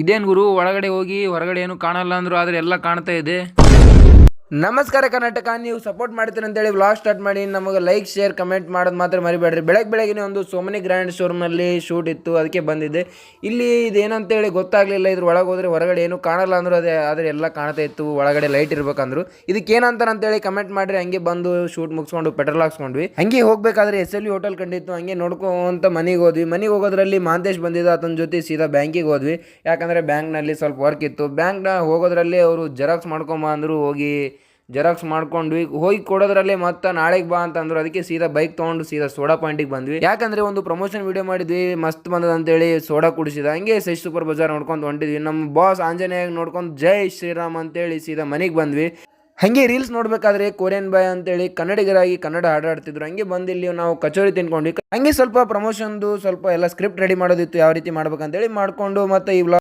ಇದೇನ್ ಗುರು ಒಳಗಡೆ ಹೋಗಿ ಹೊರಗಡೆ ಏನು ಕಾಣಲ್ಲ ಅಂದ್ರು ಆದ್ರೆ ಎಲ್ಲ ಕಾಣ್ತಾ ಇದೆ. ನಮಸ್ಕಾರ ಕರ್ನಾಟಕ, ನೀವು ಸಪೋರ್ಟ್ ಮಾಡ್ತೀರಿ ಅಂತೇಳಿ ವ್ಲಾಗ್ ಸ್ಟಾರ್ಟ್ ಮಾಡಿ. ನಮಗೆ ಲೈಕ್ ಶೇರ್ ಕಮೆಂಟ್ ಮಾಡೋದು ಮಾತ್ರ ಮರಿಬೇಡ್ರಿ. ಬೆಳಗ್ಗೆ ಒಂದು ಸೋಮನಿ ಗ್ರ್ಯಾಂಡ್ ಶೋರೂಮಲ್ಲಿ ಶೂಟ್ ಇತ್ತು, ಅದಕ್ಕೆ ಬಂದಿದ್ದೆ. ಇಲ್ಲಿ ಇದೇನಂತೇಳಿ ಗೊತ್ತಾಗಲಿಲ್ಲ. ಇದ್ರ ಒಳಗೆ ಹೋದ್ರೆ ಹೊರಗಡೆ ಏನು ಕಾಣಲ್ಲ ಅಂದರು, ಆದರೆ ಎಲ್ಲ ಕಾಣ್ತಾ ಇತ್ತು. ಒಳಗಡೆ ಲೈಟ್ ಇರ್ಬೇಕಂದ್ರು. ಇದಕ್ಕೆ ಏನಂತಾರಂತೇಳಿ ಕಮೆಂಟ್ ಮಾಡಿರಿ. ಹಂಗೆ ಬಂದು ಶೂಟ್ ಮುಗಿಸ್ಕೊಂಡು ಪೆಟ್ರೋಲ್ ಹಾಕ್ಸ್ಕೊಂಡ್ವಿ. ಹಂಗೆ ಹೋಗ್ಬೇಕಾದ್ರೆ SLV ಹೋಟೆಲ್ ಕಂಡಿತ್ತು. ಹಂಗೆ ನೋಡ್ಕೊಂತ ಮನೆಗೆ ಹೋದ್ವಿ. ಮನೆಗೆ ಹೋಗೋದ್ರಲ್ಲಿ ಮಾಂತೇಶ್ ಬಂದಿದ್ದ, ಆತನ ಜೊತೆ ಸೀದಾ ಬ್ಯಾಂಕಿಗೆ ಹೋದ್ವಿ. ಯಾಕಂದರೆ ಬ್ಯಾಂಕ್ನಲ್ಲಿ ಸ್ವಲ್ಪ ವರ್ಕ್ ಇತ್ತು. ಬ್ಯಾಂಕ್ನ ಹೋಗೋದ್ರಲ್ಲಿ ಅವರು ಜೆರಾಕ್ಸ್ ಮಾಡ್ಕೊಂಬ ಅಂದರು. ಹೋಗಿ ಜೆರಾಕ್ಸ್ ಮಾಡ್ಕೊಂಡ್ವಿ. ಹೋಗಿ ಕೊಡೋದ್ರಲ್ಲಿ ಮತ್ತೆ ನಾಳೆಗೆ ಬಾ ಅಂತಂದ್ರು. ಅದಕ್ಕೆ ಸೀದಾ ಬೈಕ್ ತೊಗೊಂಡು ಸೀದಾ ಸೋಡಾ ಪಾಯಿಂಟಿಗೆ ಬಂದ್ವಿ. ಯಾಕಂದ್ರೆ ಒಂದು ಪ್ರಮೋಷನ್ ವಿಡಿಯೋ ಮಾಡಿದ್ವಿ, ಮಸ್ತ್ ಬಂದದ ಅಂತೇಳಿ ಸೋಡಾ ಕುಡಿಸಿದ. ಹಂಗೆ ಸೈಜ್ ಸೂಪರ್ ಬಜಾರ್ ನೋಡ್ಕೊಂಡು ಹೊಂಟಿದ್ವಿ. ನಮ್ಮ ಬಾಸ್ ಆಂಜನೇಯ ನೋಡ್ಕೊಂಡು ಜೈ ಶ್ರೀರಾಮ್ ಅಂತೇಳಿ ಸೀದಾ ಮನೆಗೆ ಬಂದ್ವಿ. ಹಂಗೆ ರೀಲ್ಸ್ ನೋಡ್ಬೇಕಾದ್ರೆ ಕೊರಿಯನ್ ಬಾಯ್ ಅಂತೇಳಿ ಕನ್ನಡಿಗರಾಗಿ ಕನ್ನಡ ಹಾಡಾಡ್ತಿದ್ರು. ಹಂಗೆ ಬಂದಿಲ್ಲಿ ನಾವು ಕಚೋರಿ ತಿನ್ಕೊಂಡ್ವಿ. ಹಂಗೆ ಸ್ವಲ್ಪ ಪ್ರಮೋಷನ್ದು ಸ್ವಲ್ಪ ಎಲ್ಲ ಸ್ಕ್ರಿಪ್ಟ್ ರೆಡಿ ಮಾಡೋದಿತ್ತು, ಯಾವ ರೀತಿ ಮಾಡ್ಬೇಕಂತೇಳಿ ಮಾಡ್ಕೊಂಡು ಮತ್ತೆ ಈ